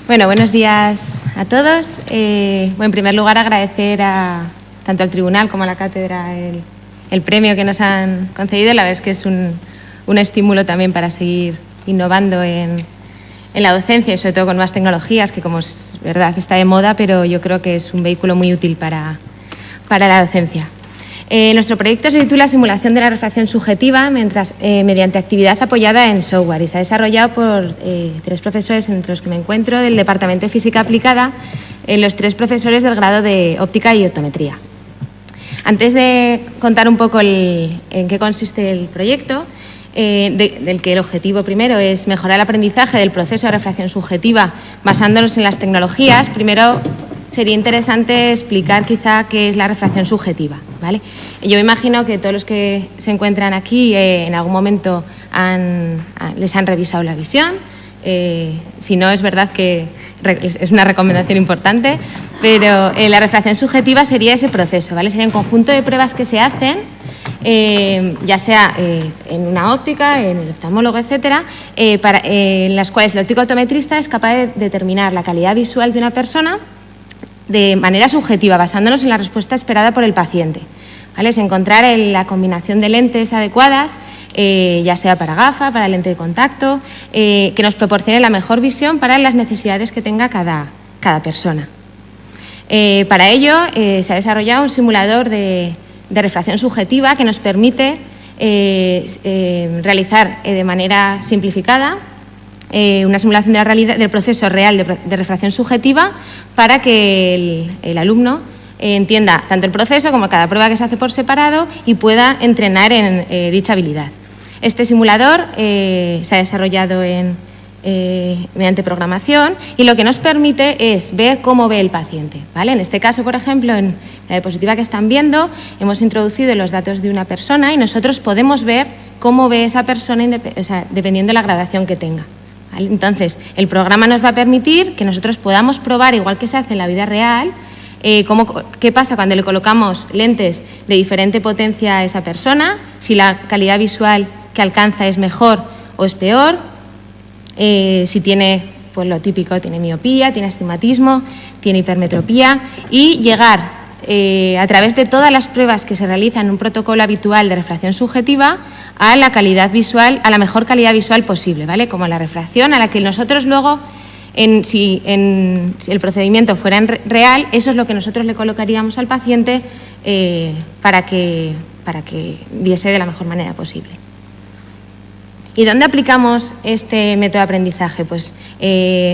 Bueno, buenos días a todos. En primer lugar, agradecer tanto al Tribunal como a la Cátedra el premio que nos han concedido. La verdad es que es un estímulo también para seguir innovando en la docencia y sobre todo con nuevas tecnologías, que como es verdad está de moda, pero yo creo que es un vehículo muy útil para la docencia. Nuestro proyecto se titula Simulación de la refracción subjetiva mediante actividad apoyada en software y se ha desarrollado por 3 profesores, entre los que me encuentro, del Departamento de Física Aplicada, los 3 profesores del grado de Óptica y Optometría. Antes de contar un poco en qué consiste el proyecto, del que el objetivo primero es mejorar el aprendizaje del proceso de refracción subjetiva basándonos en las tecnologías, primero sería interesante explicar quizá qué es la refracción subjetiva, ¿vale? Yo me imagino que todos los que se encuentran aquí en algún momento les han revisado la visión. Si no, es verdad que es una recomendación importante, pero la refracción subjetiva sería ese proceso, ¿vale? Sería un conjunto de pruebas que se hacen, ya sea en una óptica, en el oftalmólogo, etcétera, en las cuales el óptico optometrista es capaz de determinar la calidad visual de una persona de manera subjetiva, basándonos en la respuesta esperada por el paciente, ¿vale? Es encontrar la combinación de lentes adecuadas, ya sea para gafa, para lente de contacto, que nos proporcione la mejor visión para las necesidades que tenga cada persona. Para ello se ha desarrollado un simulador de refracción subjetiva que nos permite realizar de manera simplificada una simulación de la realidad, del proceso real de refracción subjetiva para que el alumno entienda tanto el proceso como cada prueba que se hace por separado y pueda entrenar en dicha habilidad. Este simulador se ha desarrollado mediante programación y lo que nos permite es ver cómo ve el paciente, ¿vale? En este caso, por ejemplo, en la diapositiva que están viendo, hemos introducido los datos de una persona y nosotros podemos ver cómo ve esa persona dependiendo de la gradación que tenga, ¿vale? Entonces, el programa nos va a permitir que nosotros podamos probar, igual que se hace en la vida real, qué pasa cuando le colocamos lentes de diferente potencia a esa persona, si la calidad visual que alcanza es mejor o es peor, si tiene, pues lo típico, tiene miopía, tiene astigmatismo, tiene hipermetropía, y llegar a través de todas las pruebas que se realizan en un protocolo habitual de refracción subjetiva a la calidad visual, a la mejor calidad visual posible, ¿vale? Como la refracción a la que nosotros luego, si el procedimiento fuera real, eso es lo que nosotros le colocaríamos al paciente para que viese de la mejor manera posible. ¿Y dónde aplicamos este método de aprendizaje? Pues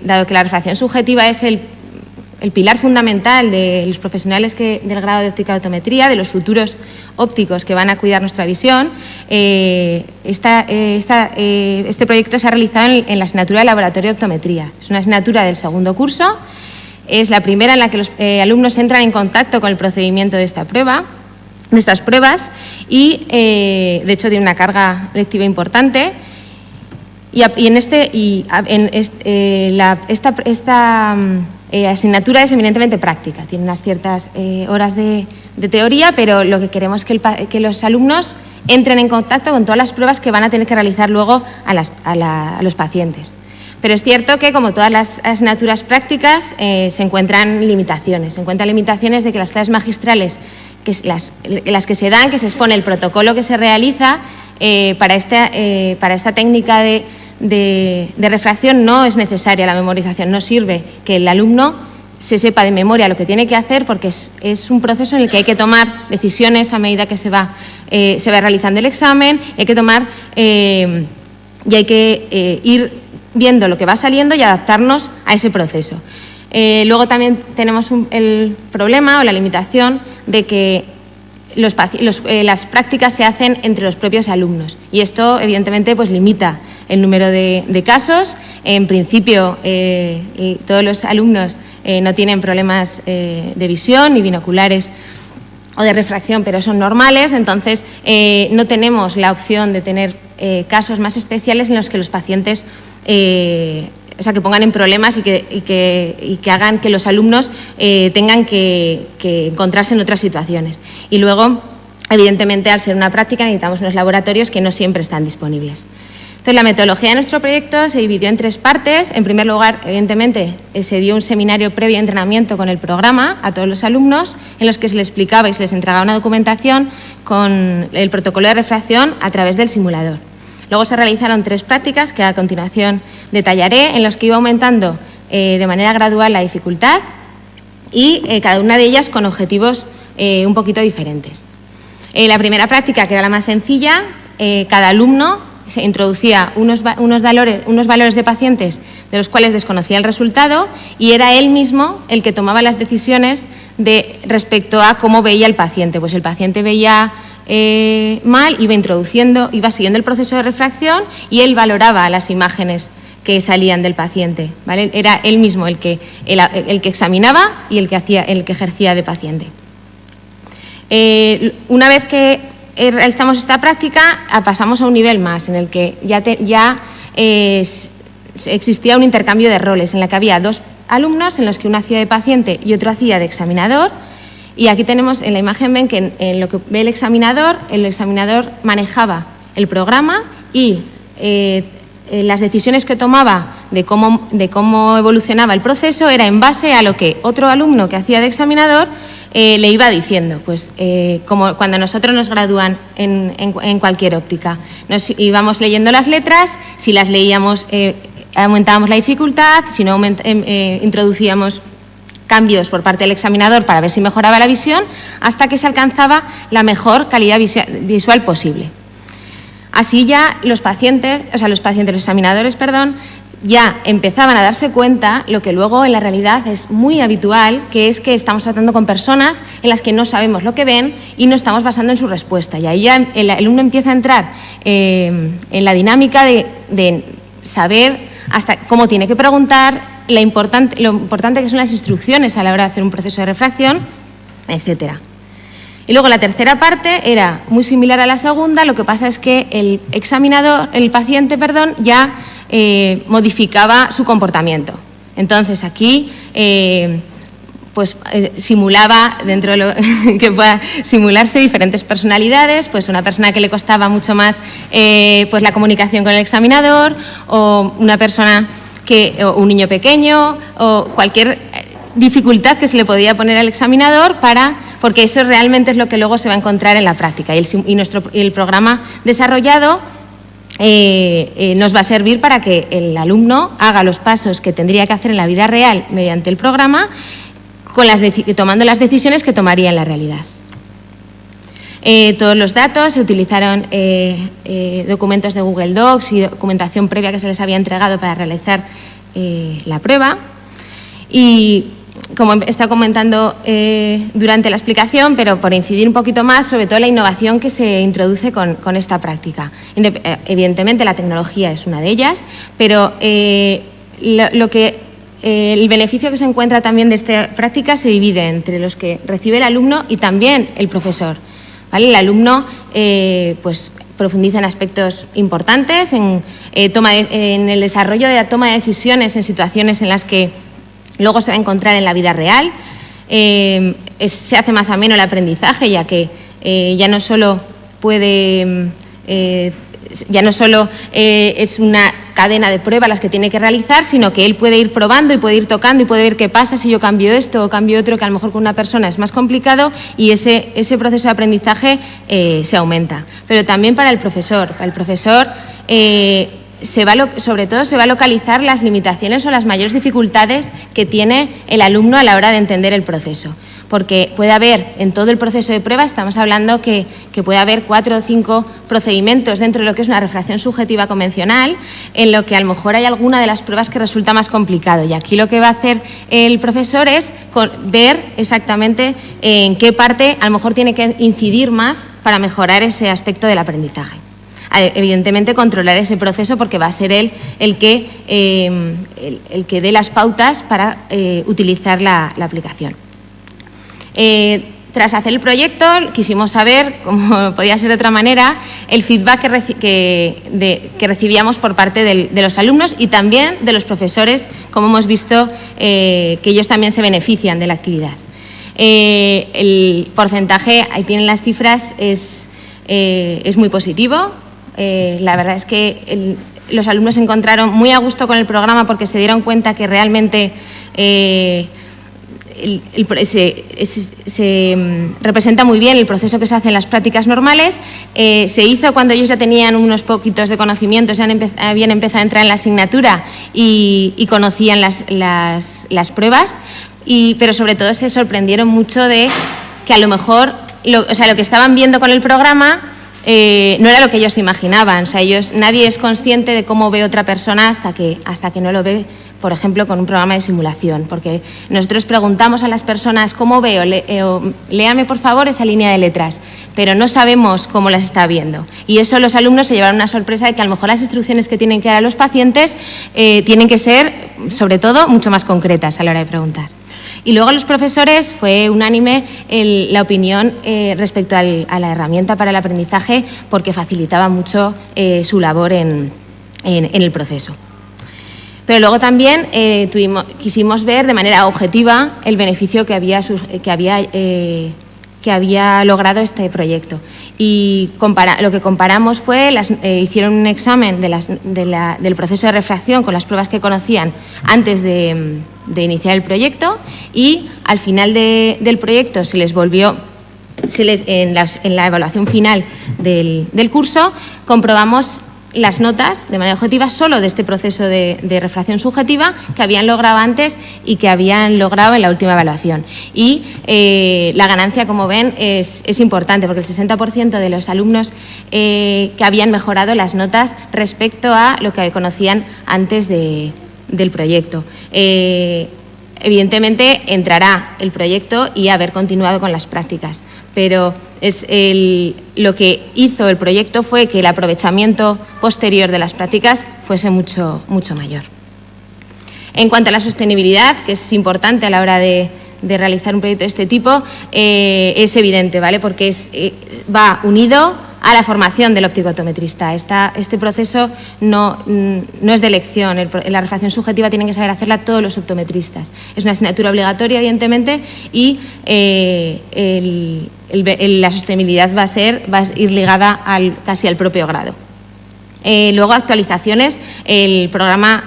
dado que la refracción subjetiva es el pilar fundamental de los profesionales del grado de óptica y optometría, de los futuros ópticos que van a cuidar nuestra visión, este proyecto se ha realizado en la asignatura de laboratorio de optometría. Es una asignatura del segundo curso, es la primera en la que los alumnos entran en contacto con el procedimiento de estas pruebas y, de hecho, tiene una carga lectiva importante. Esta asignatura es eminentemente práctica, tiene unas ciertas horas de teoría, pero lo que queremos es que los alumnos entren en contacto con todas las pruebas que van a tener que realizar luego a los pacientes. Pero es cierto que, como todas las asignaturas prácticas, se encuentran limitaciones. Se encuentran limitaciones de que las clases magistrales, las que se dan, que se expone el protocolo que se realiza para esta técnica de refracción, no es necesaria la memorización, no sirve que el alumno se sepa de memoria lo que tiene que hacer, porque es un proceso en el que hay que tomar decisiones a medida que se va realizando el examen, hay que tomar y hay que ir viendo lo que va saliendo y adaptarnos a ese proceso. Luego también tenemos el problema o la limitación de que las prácticas se hacen entre los propios alumnos y esto evidentemente pues limita el número de casos. En principio todos los alumnos no tienen problemas de visión ni binoculares o de refracción, pero son normales, entonces no tenemos la opción de tener casos más especiales en los que los pacientes que pongan en problemas y que hagan que los alumnos tengan que encontrarse en otras situaciones. Y luego, evidentemente, al ser una práctica, necesitamos unos laboratorios que no siempre están disponibles. Entonces, la metodología de nuestro proyecto se dividió en 3 partes. En primer lugar, evidentemente, se dio un seminario previo de entrenamiento con el programa a todos los alumnos, en los que se les explicaba y se les entregaba una documentación con el protocolo de refracción a través del simulador. Luego se realizaron 3 prácticas que a continuación detallaré, en los que iba aumentando de manera gradual la dificultad y cada una de ellas con objetivos un poquito diferentes. La primera práctica, que era la más sencilla, cada alumno se introducía unos valores de pacientes de los cuales desconocía el resultado y era él mismo el que tomaba las decisiones respecto a cómo veía el paciente. Pues el paciente veía mal, iba siguiendo el proceso de refracción y él valoraba las imágenes que salían del paciente, ¿vale? Era él mismo el que examinaba y el que ejercía de paciente. Una vez que realizamos esta práctica, pasamos a un nivel más, en el que ya existía un intercambio de roles, en la que había 2 alumnos, en los que uno hacía de paciente y otro hacía de examinador. Y aquí tenemos, en la imagen ven que en lo que ve el examinador manejaba el programa y las decisiones que tomaba de cómo evolucionaba el proceso era en base a lo que otro alumno que hacía de examinador le iba diciendo, pues como cuando nosotros nos gradúan en cualquier óptica. Nos íbamos leyendo las letras, si las leíamos aumentábamos la dificultad, si no introducíamos cambios por parte del examinador para ver si mejoraba la visión, hasta que se alcanzaba la mejor calidad visual posible. Así ya los examinadores, ya empezaban a darse cuenta, lo que luego en la realidad es muy habitual, que es que estamos tratando con personas en las que no sabemos lo que ven y no estamos basando en su respuesta. Y ahí ya el alumno empieza a entrar en la dinámica de saber hasta cómo tiene que preguntar, lo importante que son las instrucciones a la hora de hacer un proceso de refracción, etcétera. Y luego la tercera parte era muy similar a la segunda, lo que pasa es que el paciente, ya modificaba su comportamiento. Entonces aquí simulaba, dentro de lo que pueda simularse, diferentes personalidades, pues una persona que le costaba mucho más la comunicación con el examinador, o una persona o un niño pequeño, o cualquier dificultad que se le podía poner al examinador, porque eso realmente es lo que luego se va a encontrar en la práctica. Y el programa desarrollado nos va a servir para que el alumno haga los pasos que tendría que hacer en la vida real mediante el programa, tomando las decisiones que tomaría en la realidad. Todos los datos, se utilizaron documentos de Google Docs y documentación previa que se les había entregado para realizar la prueba. Y como he estado comentando durante la explicación, pero por incidir un poquito más, sobre todo la innovación que se introduce con esta práctica. Evidentemente la tecnología es una de ellas, pero el beneficio que se encuentra también de esta práctica se divide entre los que recibe el alumno y también el profesor, ¿vale? El alumno profundiza en aspectos importantes, en el desarrollo de la toma de decisiones en situaciones en las que luego se va a encontrar en la vida real. Se hace más ameno el aprendizaje, ya que ya no solo es una cadena de pruebas las que tiene que realizar, sino que él puede ir probando y puede ir tocando y puede ver qué pasa si yo cambio esto o cambio otro, que a lo mejor con una persona es más complicado, y ese proceso de aprendizaje se aumenta. Pero también para el profesor. Sobre todo se va a localizar las limitaciones o las mayores dificultades que tiene el alumno a la hora de entender el proceso. Porque puede haber, en todo el proceso de prueba, estamos hablando que puede haber 4 o 5 procedimientos dentro de lo que es una refracción subjetiva convencional, en lo que a lo mejor hay alguna de las pruebas que resulta más complicado. Y aquí lo que va a hacer el profesor es ver exactamente en qué parte a lo mejor tiene que incidir más para mejorar ese aspecto del aprendizaje. Evidentemente controlar ese proceso, porque va a ser él el que dé las pautas para utilizar la aplicación. Tras hacer el proyecto, quisimos saber, como podía ser de otra manera, el feedback que recibíamos por parte de los alumnos y también de los profesores, como hemos visto que ellos también se benefician de la actividad. El porcentaje, ahí tienen las cifras, es muy positivo. La verdad es que los alumnos se encontraron muy a gusto con el programa porque se dieron cuenta que realmente se representa muy bien el proceso que se hace en las prácticas normales. Se hizo cuando ellos ya tenían unos poquitos de conocimientos, ya habían empezado a entrar en la asignatura y conocían las pruebas, pero sobre todo se sorprendieron mucho de que a lo mejor lo que estaban viendo con el programa no era lo que ellos imaginaban. O sea, nadie es consciente de cómo ve otra persona hasta que no lo ve, por ejemplo, con un programa de simulación, porque nosotros preguntamos a las personas cómo veo, léame por favor esa línea de letras, pero no sabemos cómo las está viendo. Y eso los alumnos se llevaron una sorpresa de que a lo mejor las instrucciones que tienen que dar a los pacientes tienen que ser, sobre todo, mucho más concretas a la hora de preguntar. Y luego los profesores fue unánime la opinión respecto a la herramienta para el aprendizaje, porque facilitaba mucho su labor en el proceso. Pero luego también quisimos ver de manera objetiva el beneficio que había logrado este proyecto. Y lo que comparamos fue, hicieron un examen del proceso de refracción con las pruebas que conocían antes de iniciar el proyecto, y al final del proyecto en la evaluación final del curso comprobamos las notas de manera objetiva solo de este proceso de refracción subjetiva que habían logrado antes y que habían logrado en la última evaluación. Y la ganancia, como ven, es importante, porque el 60% de los alumnos que habían mejorado las notas respecto a lo que conocían antes del proyecto. Evidentemente entrará el proyecto y haber continuado con las prácticas, pero lo que hizo el proyecto fue que el aprovechamiento posterior de las prácticas fuese mucho, mucho mayor. En cuanto a la sostenibilidad, que es importante a la hora de realizar un proyecto de este tipo, es evidente, ¿vale? Porque va unido a la formación del optometrista. Este proceso no es de elección. La refracción subjetiva tienen que saber hacerla todos los optometristas. Es una asignatura obligatoria, evidentemente, y la sostenibilidad va a ir ligada casi al propio grado. Luego, actualizaciones. El programa,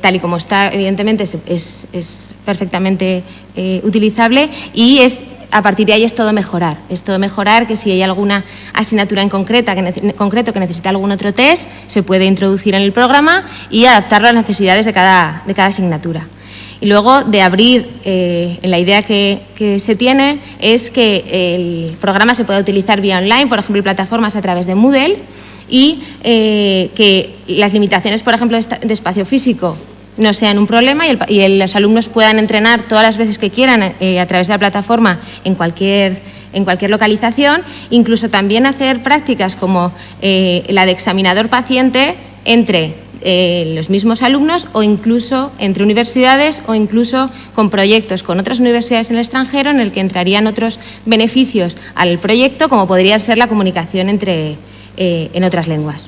tal y como está, evidentemente, es perfectamente utilizable, y a partir de ahí es todo mejorar. Es todo mejorar, que si hay alguna asignatura en concreto que necesita algún otro test, se puede introducir en el programa y adaptarlo a las necesidades de cada asignatura. Y luego, de abrir, la idea que se tiene es que el programa se pueda utilizar vía online, por ejemplo, plataformas a través de Moodle, y que las limitaciones, por ejemplo, de espacio físico no sean un problema, y los alumnos puedan entrenar todas las veces que quieran a través de la plataforma en cualquier localización, incluso también hacer prácticas como la de examinador paciente entre los mismos alumnos, o incluso entre universidades, o incluso con proyectos con otras universidades en el extranjero, en el que entrarían otros beneficios al proyecto, como podría ser la comunicación en otras lenguas.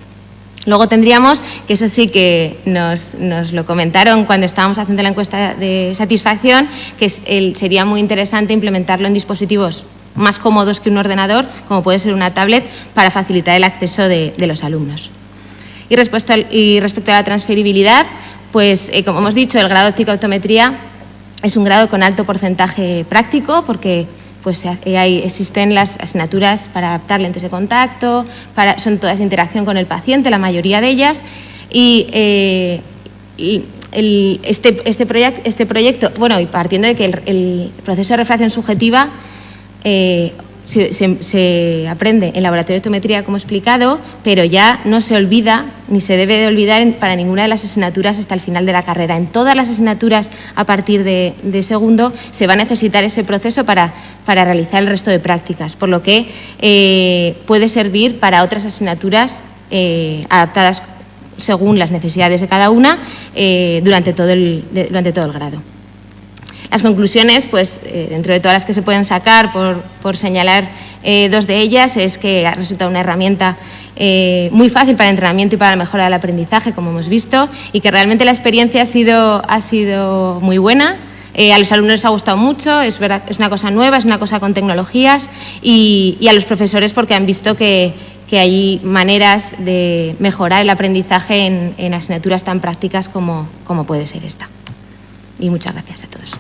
Luego tendríamos, que eso sí que nos lo comentaron cuando estábamos haciendo la encuesta de satisfacción, que sería muy interesante implementarlo en dispositivos más cómodos que un ordenador, como puede ser una tablet, para facilitar el acceso de los alumnos. Y respecto a la transferibilidad, pues como hemos dicho, el grado de óptica optometría es un grado con alto porcentaje práctico, porque pues existen las asignaturas para adaptar lentes de contacto, son todas de interacción con el paciente, la mayoría de ellas, y este proyecto, bueno, y partiendo de que el proceso de refracción subjetiva se aprende en laboratorio de optometría, como he explicado, pero ya no se olvida, ni se debe de olvidar para ninguna de las asignaturas hasta el final de la carrera. En todas las asignaturas a partir de segundo se va a necesitar ese proceso para realizar el resto de prácticas, por lo que puede servir para otras asignaturas adaptadas según las necesidades de cada una durante todo el grado. Las conclusiones, pues dentro de todas las que se pueden sacar, por señalar dos de ellas, es que ha resultado una herramienta muy fácil para el entrenamiento y para la mejora del aprendizaje, como hemos visto, y que realmente la experiencia ha sido muy buena. A los alumnos les ha gustado mucho, es verdad, es una cosa nueva, es una cosa con tecnologías y a los profesores porque han visto que hay maneras de mejorar el aprendizaje en asignaturas tan prácticas como puede ser esta. Y muchas gracias a todos.